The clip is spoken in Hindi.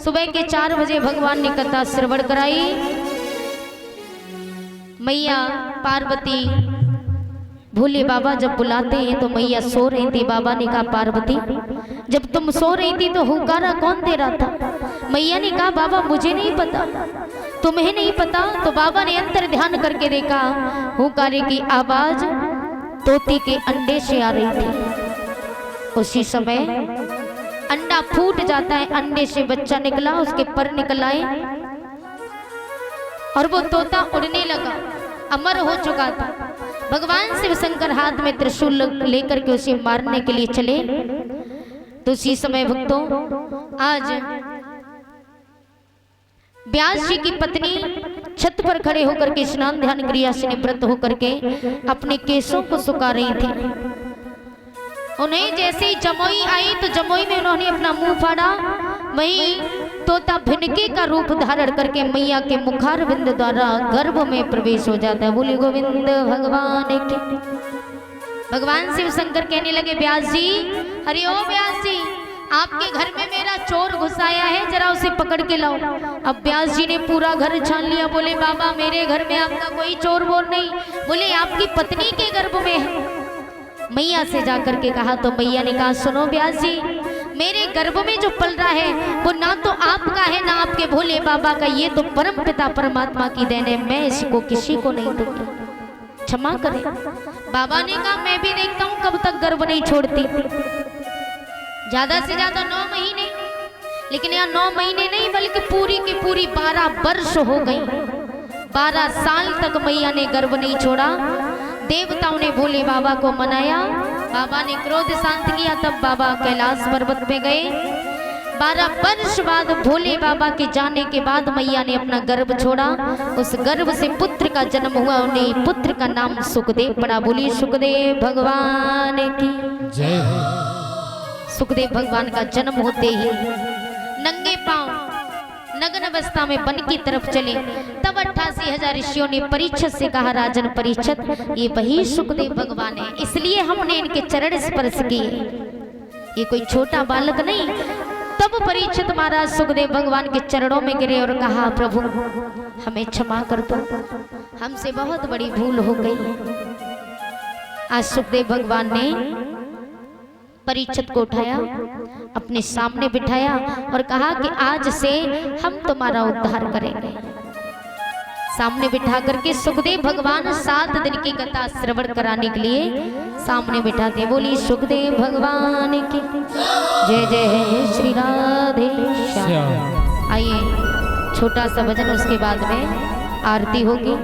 सुबह के 4 बजे भगवान ने कथा श्रवण कराई। मैया पार्वती भोले बाबा जब बुलाते हैं तो मैया सो रही थी। बाबा ने कहा पार्वती जब तुम सो रही थी तो हुंकारा कौन दे रहा था? मैया ने कहा बाबा मुझे नहीं पता, तुम्हें नहीं पता? तो बाबा ने अंतर ध्यान करके देखा, हुंकारे की आवाज तोती के अंडे से आ रही थी। उसी समय अंडा फूट जाता है, अंडे से बच्चा निकला, उसके पर निकल आए और वो तोता उड़ने लगा, अमर हो चुका था। भगवान शिव शंकर हाथ में त्रिशूल लेकर के उसे मारने के लिए चले। तो उसी समय भक्तों आज व्यास जी की पत्नी छत पर खड़े होकर के स्नान ध्यान क्रिया से निवृत्त होकर के अपने केशों को सुखा रही थी। उन्हें जैसे ही जमुई आई तो जमुई में उन्होंने अपना मुंह फाड़ा, वहीं तोता भिनके का रूप धारण करके मैया के मुखार बिंद द्वारा गर्भ में प्रवेश हो जाता है। बोले गोविंद भगवान की। भगवान शिव शंकर कहने लगे व्यास जी, हरि ओम व्यास जी, आपके घर में मेरा चोर घुस आया है, जरा उसे पकड़ के लाओ। अब व्यास जी ने पूरा घर छान लिया। बोले बाबा मेरे घर में आपका कोई चोर वोर नहीं, बोले आपकी पत्नी के गर्भ में है। मैया से जाकर के कहा तो मैया ने कहा सुनो व्यास जी, मेरे गर्भ में जो पल रहा है वो ना तो आपका है ना आपके भोले बाबा का, ये तो परम पिता परमात्मा की देन है, मैं इसको किसी को नहीं दूंगी, क्षमा करें। बाबा ने कहा मैं भी देखता हूँ कब तक गर्भ नहीं छोड़ती, ज्यादा से ज्यादा 9 महीने, लेकिन यहाँ 9 महीने नहीं बल्कि पूरी की पूरी 12 वर्ष हो गई। 12 साल तक मैया ने गर्भ नहीं छोड़ा। देवताओं ने भोले बाबा को मनाया, बाबा ने क्रोध शांत किया, तब बाबा कैलाश पर्वत पे गए। 12 वर्ष बाद भोले बाबा के जाने के बाद मैया ने अपना गर्भ छोड़ा। उस गर्भ से पुत्र का जन्म हुआ, उन्हें पुत्र का नाम सुखदेव पड़ा। बोली सुखदेव भगवान की जय। सुखदेव भगवान का जन्म होते ही नंगे पांव नग्न अवस्था में वन की तरफ चले। तब 88,000 ऋषियों ने परीक्षित से कहा राजन परीक्षित, ये वही सुखदेव भगवान है, इसलिए हमने इनके चरण स्पर्श किए, ये कोई छोटा बालक नहीं। तब परीक्षित महाराज सुखदेव भगवान के चरणों में गिरे और कहा प्रभु हमें क्षमा कर दो, हमसे बहुत बड़ी भूल हो गई है। आज सुखदेव भगवान ने परीक्षित को उठाया, अपने सामने बिठाया और कहा कि आज से हम तुम्हारा उद्धार करेंगे। सामने बिठा करके सुखदेव भगवान 7 दिन की कथा श्रवण कराने के लिए सामने बिठाते। बोली सुखदेव भगवान की जय जय श्री राधे श्याम। आइए छोटा सा भजन, उसके बाद में आरती होगी।